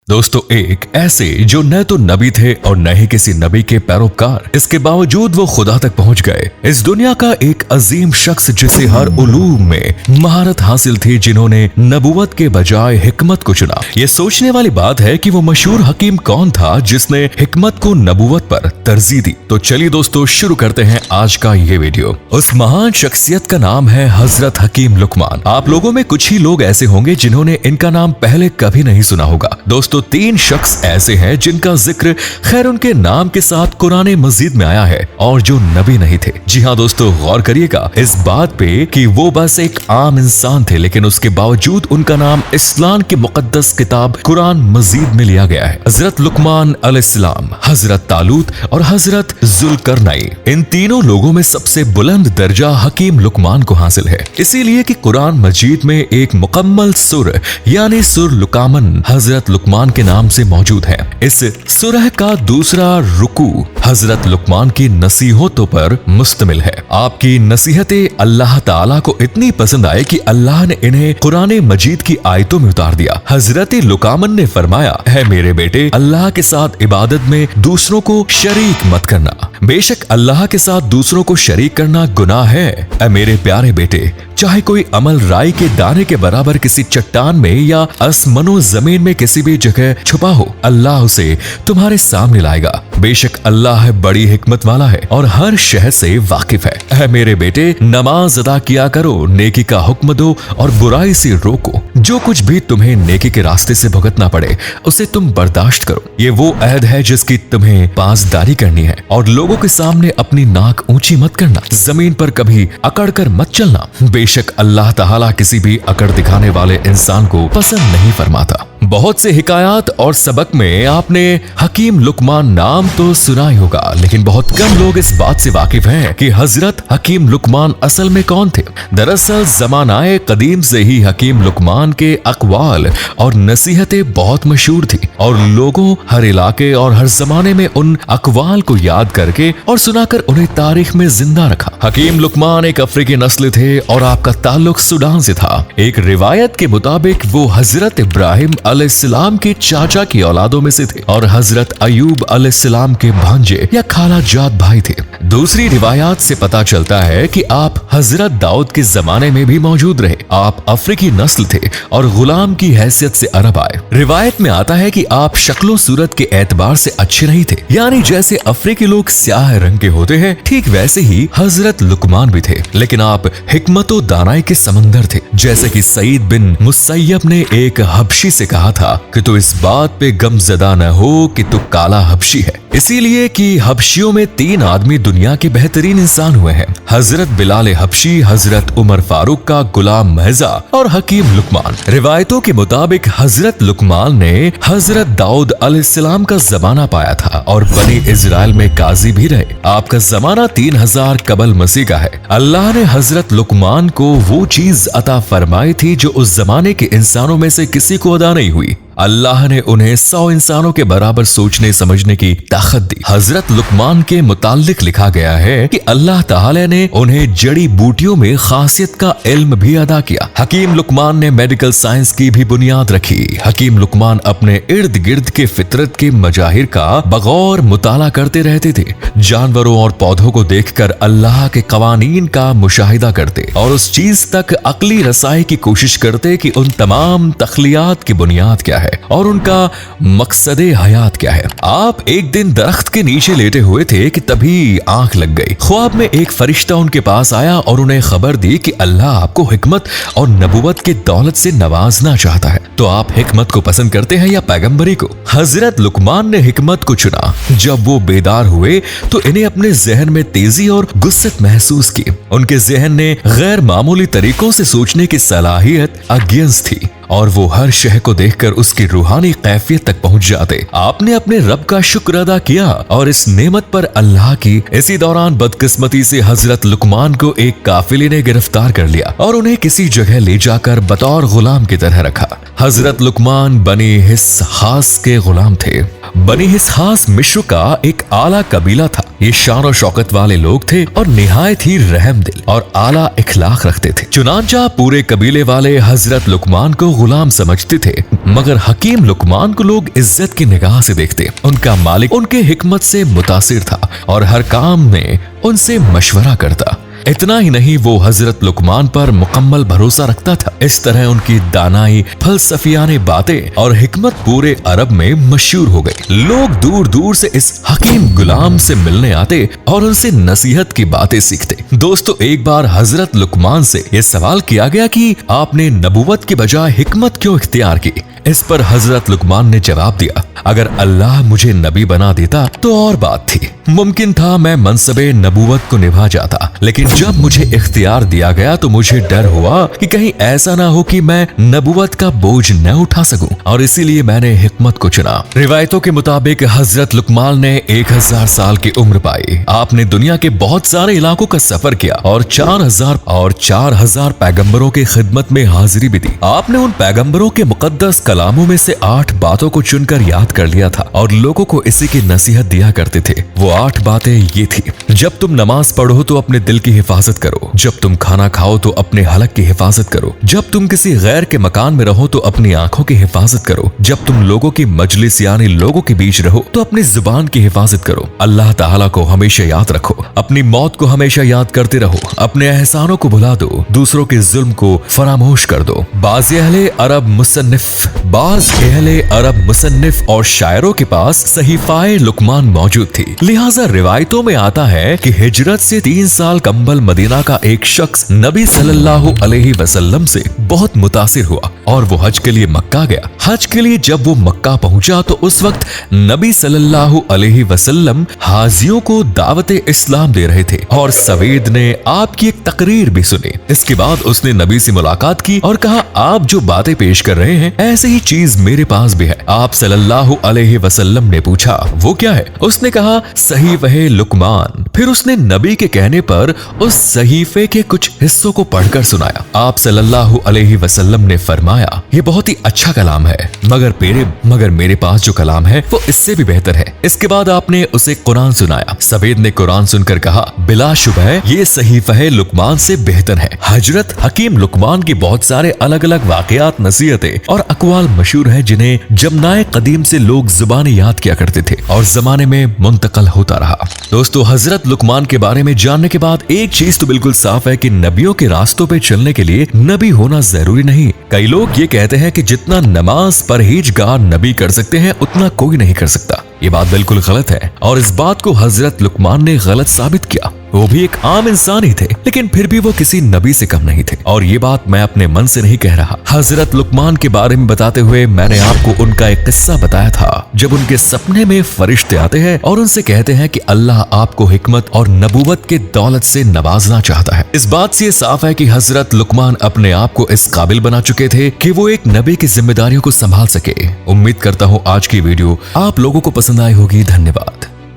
दोस्तों, एक ऐसे जो न तो नबी थे और न ही किसी नबी के पैरोकार, इसके बावजूद वो खुदा तक पहुंच गए। इस दुनिया का एक अजीम शख्स जिसे हर उलूम में महारत हासिल थी, जिन्होंने नबूवत के बजाय हिकमत को चुना। ये सोचने वाली बात है कि वो मशहूर हकीम कौन था जिसने हिकमत को नबूवत पर तरजीह दी। तो चलिए दोस्तों, शुरू करते हैं आज का ये वीडियो। उस महान शख्सियत का नाम है हजरत हकीम लुकमान। आप लोगों में कुछ ही लोग ऐसे होंगे जिन्होंने इनका नाम पहले कभी नहीं सुना होगा। दोस्तों, तीन शख्स ऐसे हैं जिनका जिक्र खैर उनके नाम के साथ कुरान मजीद में आया है और जो नबी नहीं थे। जी हाँ दोस्तों, गौर करिएगा इस बात पे कि वो बस एक आम इंसान थे, लेकिन उसके बावजूद उनका नाम इस्लाम की मुकद्दस किताब कुरान मजीद में लिया गया है। हजरत लुकमान अलैहिस्सलाम, हजरत तालूत और हजरत जुल्करनैन, इन तीनों लोगों में सबसे बुलंद दर्जा हकीम लुकमान को हासिल है। इसीलिए कि कुरान मजीद में एक मुकम्मल सुर यानी सुर लुकामन हजरत लुकमान के नाम से मौजूद है। इस सूरह का दूसरा रुकू हजरत लुकमान की नसीहतों पर मुश्तमिल है। आपकी नसीहतें अल्लाह ताला को इतनी पसंद आए कि अल्लाह ने इन्हें कुरान मजीद की आयतों में उतार दिया। हजरत लुकामन ने फरमाया, है मेरे बेटे, अल्लाह के साथ इबादत में दूसरों को शरीक मत करना। बेशक अल्लाह के साथ दूसरों को शरीक करना गुनाह है। ऐ मेरे प्यारे बेटे, चाहे कोई अमल राई के दाने के बराबर किसी चट्टान में या आसमानो जमीन में किसी भी जगह छुपा हो, अल्लाह उसे तुम्हारे सामने लाएगा। बेशक अल्लाह बड़ी हिकमत वाला है और हर शय से वाकिफ है। ऐ मेरे बेटे, नमाज अदा किया करो, नेकी का हुक्म दो और बुराई से रोको। जो कुछ भी तुम्हें नेकी के रास्ते से भुगतना पड़े उसे तुम बर्दाश्त करो। ये वो अहद है जिसकी तुम्हें पासदारी करनी है। और लोगों के सामने अपनी नाक ऊंची मत करना, जमीन पर कभी अकड़ कर मत चलना। बेशक अल्लाह ताला किसी भी अकड़ दिखाने वाले इंसान को पसंद नहीं फरमाता। बहुत से हिकायात और सबक में आपने हकीम लुकमान नाम तो सुना ही होगा, लेकिन बहुत कम लोग इस बात से वाकिफ हैं कि हजरत हकीम लुकमान असल में कौन थे। दरअसल ज़मानाए कदीम से ही हकीम लुकमान के अक़वाल और नसीहतें बहुत मशहूर थी और लोगों हर इलाके और हर जमाने में उन अक़वाल को याद करके और सुनाकर उन्हें तारीख में जिंदा रखा। हकीम लुकमान एक अफ्रीकी नस्ल थे और आपका ताल्लुक सूडान से था। एक रिवायत के मुताबिक वो हजरत इब्राहिम अलैहिस्सलाम के चाचा की औलादों में से थे और हजरत अयूब अलैहिस्सलाम के भांजे या खाला जात भाई थे। दूसरी रिवायात से पता चलता है कि आप हजरत दाऊद के जमाने में भी मौजूद रहे। आप अफ्रीकी नस्ल थे और गुलाम की हैसियत से अरब आए। रिवायत में आता है कि आप शक्लो सूरत के एतबार से अच्छे नहीं थे, यानी जैसे अफ्रीकी लोग स्याह रंग के होते हैं, ठीक वैसे ही हजरत लुकमान भी थे। लेकिन आप हिकमतो दानाई के समंदर थे। जैसे कि सईद बिन मुसय्यब ने एक हबशी से कहा था कि तू इस बात पे गमजदा न हो कि तू काला हबशी है, इसीलिए कि हबशियों में तीन आदमी दुनिया के बेहतरीन इंसान हुए हैं, हजरत बिलाल हबशी, हजरत उमर फारूक का गुलाम महजा और हकीम लुकमान। रिवायतों के मुताबिक हजरत लुकमान ने हजरत दाऊद अलैहिस्सलाम का जमाना पाया था और बनी इजराइल में काजी भी रहे। आपका जमाना 3000 कबल मसीह का है। अल्लाह ने हजरत लुकमान को वो चीज अता फरमाई थी जो उस जमाने के इंसानों में से किसी को अदा नहीं हुई। अल्लाह ने उन्हें 100 इंसानों के बराबर सोचने समझने की ताकत दी। हजरत लुकमान के मुताल्लिक लिखा गया है कि अल्लाह ताला ने उन्हें जड़ी बूटियों में खासियत का इल्म भी अदा किया। हकीम लुकमान ने मेडिकल साइंस की भी बुनियाद रखी। हकीम लुकमान अपने इर्द गिर्द के फितरत के मजाहिर का बगौर मुताला करते रहते थे। जानवरों और पौधों को देखकर अल्लाह के कवानीन का मुशाहिदा करते और उस चीज तक अक्ली रसाई की कोशिश करते कि उन तमाम तख्लियात की बुनियाद क्या है और उनका मकसदे हयात क्या है। आप एक दिन दरख्त के नीचे लेटे हुए थे कि तभी आंख लग गई। ख्वाब में एक फरिश्ता उनके पास आया और उन्हें खबर दी कि अल्लाह आपको हिकमत और नबूवत के दौलत से नवाजना चाहता है। तो आप हिकमत को पसंद करते हैं या पैगंबरी को? हजरत लुकमान ने हिकमत को चुना। जब वो बेदार हुए तो इन्हें अपने जहन में तेजी और गुस्सत महसूस की। उनके जहन ने गैर मामूली तरीकों से सोचने की सलाहियत अज्ञात थी और वो हर शय को देखकर उसकी रूहानी कैफियत तक पहुंच जाते। आपने अपने रब का शुक्र अदा किया और इस नेमत पर अल्लाह की। इसी दौरान बदकिस्मती से हजरत लुकमान को एक काफिले ने गिरफ्तार कर लिया और उन्हें किसी जगह ले जाकर बतौर गुलाम की तरह रखा। हजरत लुकमान बनी हिस्हास के गुलाम थे। बनी हिस्हास मिस्र का एक आला कबीला था। ये शान और शौकत वाले लोग थे और निहायत ही रहम दिल और आला इखलाक रखते थे। चुनांचा पूरे कबीले वाले हजरत लुकमान को गुलाम समझते थे, मगर हकीम लुकमान को लोग इज्जत की निगाह से देखते। उनका मालिक उनके हिकमत से मुतासिर था और हर काम में उनसे मशवरा करता। इतना ही नहीं, वो हजरत लुकमान पर मुकम्मल भरोसा रखता था। इस तरह उनकी दानाई, फलसफियाने बातें और हिकमत पूरे अरब में मशहूर हो गई। लोग दूर दूर से इस हकीम गुलाम से मिलने आते और उनसे नसीहत की बातें सीखते। दोस्तों, एक बार हजरत लुकमान से यह सवाल किया गया कि आपने नबूवत की बजाय हिकमत क्यों इख्तियार की। इस पर हजरत लुकमान ने जवाब दिया, अगर अल्लाह मुझे नबी बना देता तो और बात थी, मुमकिन था मैं मनसबे नबूवत को निभा जाता, लेकिन जब मुझे इख्तियार दिया गया तो मुझे डर हुआ कि कहीं ऐसा ना हो कि मैं नबूवत का बोझ न उठा सकूं, और इसीलिए मैंने हिकमत को चुना। रिवायतों के मुताबिक हजरत लुकमान ने 1000 साल की उम्र पाई। आपने दुनिया के बहुत सारे इलाकों का सफर किया और 4000 पैगंबरों की खिदमत में हाजिरी भी दी। आपने उन पैगंबरों के मुकद्दस कलामों में से 8 बातों को चुनकर याद कर लिया था और लोगों को इसी की नसीहत दिया करते थे। वो 8 बातें ये थी, जब तुम नमाज पढ़ो तो अपने दिल की हिफाजत करो, जब तुम खाना खाओ तो अपने हलक की हिफाजत करो, जब तुम किसी गैर के मकान में रहो तो अपनी आंखों की हिफाजत करो, जब तुम लोगों की मजलिस यानी लोगों के बीच रहो तो अपनी जुबान की हिफाजत करो, अल्लाह ताला को हमेशा याद रखो, अपनी मौत को हमेशा याद करते रहो, अपने एहसानों को भुला दो, दूसरों के जुल्म को फरामोश कर दो। बाज़ अहले अरब मुसन्निफ और शायरों के पास सहीफाए लुकमान मौजूद थी। लिहाजा रिवायतों में आता है कि हिजरत से 3 साल कम्बल मदीना का एक शख्स नबी सल्लल्लाहु अलैहि वसल्लम से बहुत मुतासिर हुआ और वो हज के लिए मक्का गया। हज के लिए जब वो मक्का पहुंचा तो उस वक्त नबी सल्लल्लाहु अलैहि वसल्लम हाजियों को दावत इस्लाम दे रहे थे और सवेद ने आपकी एक तकरीर भी सुनी। इसके बाद उसने नबी से मुलाकात की और कहा, आप जो बातें पेश कर रहे हैं ऐसी ही चीज मेरे पास भी है। आप सल्लल्लाहु अलैहि वसल्लम ने पूछा, वो क्या है? उसने कहा, सहीफे लुकमान। फिर उसने नबी के कहने पर उस सहीफे के कुछ हिस्सों को पढ़कर सुनाया। आप सल्लल्लाहु अलैहि वसल्लम ने फरमाया, ये बहुत ही अच्छा कलाम है, मगर मेरे पास जो कलाम है वो इससे भी बेहतर है। इसके बाद आपने उसे कुरान सुनाया। सवेद ने कुरान सुनकर कहा, बिलाशुबह ये सहीफे लुकमान से बेहतर है। हजरत हकीम लुकमान की बहुत सारे अलग अलग वाकयात, नसीहतें और अकवाल मशहूर है जिन्हें जमनाए कदीम से लोग जुबानी याद किया करते थे और जमाने में मुंतकल होता रहा। दोस्तों, हजरत लुकमान के बारे में जानने के बाद एक चीज तो बिल्कुल साफ है कि नबियों के रास्तों पे चलने के लिए नबी होना जरूरी नहीं। कई लोग ये कहते हैं कि जितना नमाज परहेजगार नबी कर सकते हैं उतना कोई नहीं कर सकता। ये बात बिल्कुल गलत है और इस बात को हजरत लुकमान ने गलत साबित किया। वो भी एक आम इंसान ही थे, लेकिन फिर भी वो किसी नबी से कम नहीं थे। और ये बात मैं अपने मन से नहीं कह रहा। हजरत लुकमान के बारे में बताते हुए मैंने आपको उनका एक किस्सा बताया था, जब उनके सपने में फरिश्ते आते हैं और उनसे कहते हैं कि अल्लाह आपको हिकमत और नबूवत के दौलत से नवाजना चाहता है। इस बात से साफ है कि हजरत लुकमान अपने आप को इस काबिल बना चुके थे कि वो एक नबी की जिम्मेदारियों को संभाल सके। उम्मीद करता हूँ आज की वीडियो आप लोगों को पसंद आई होगी। धन्यवाद।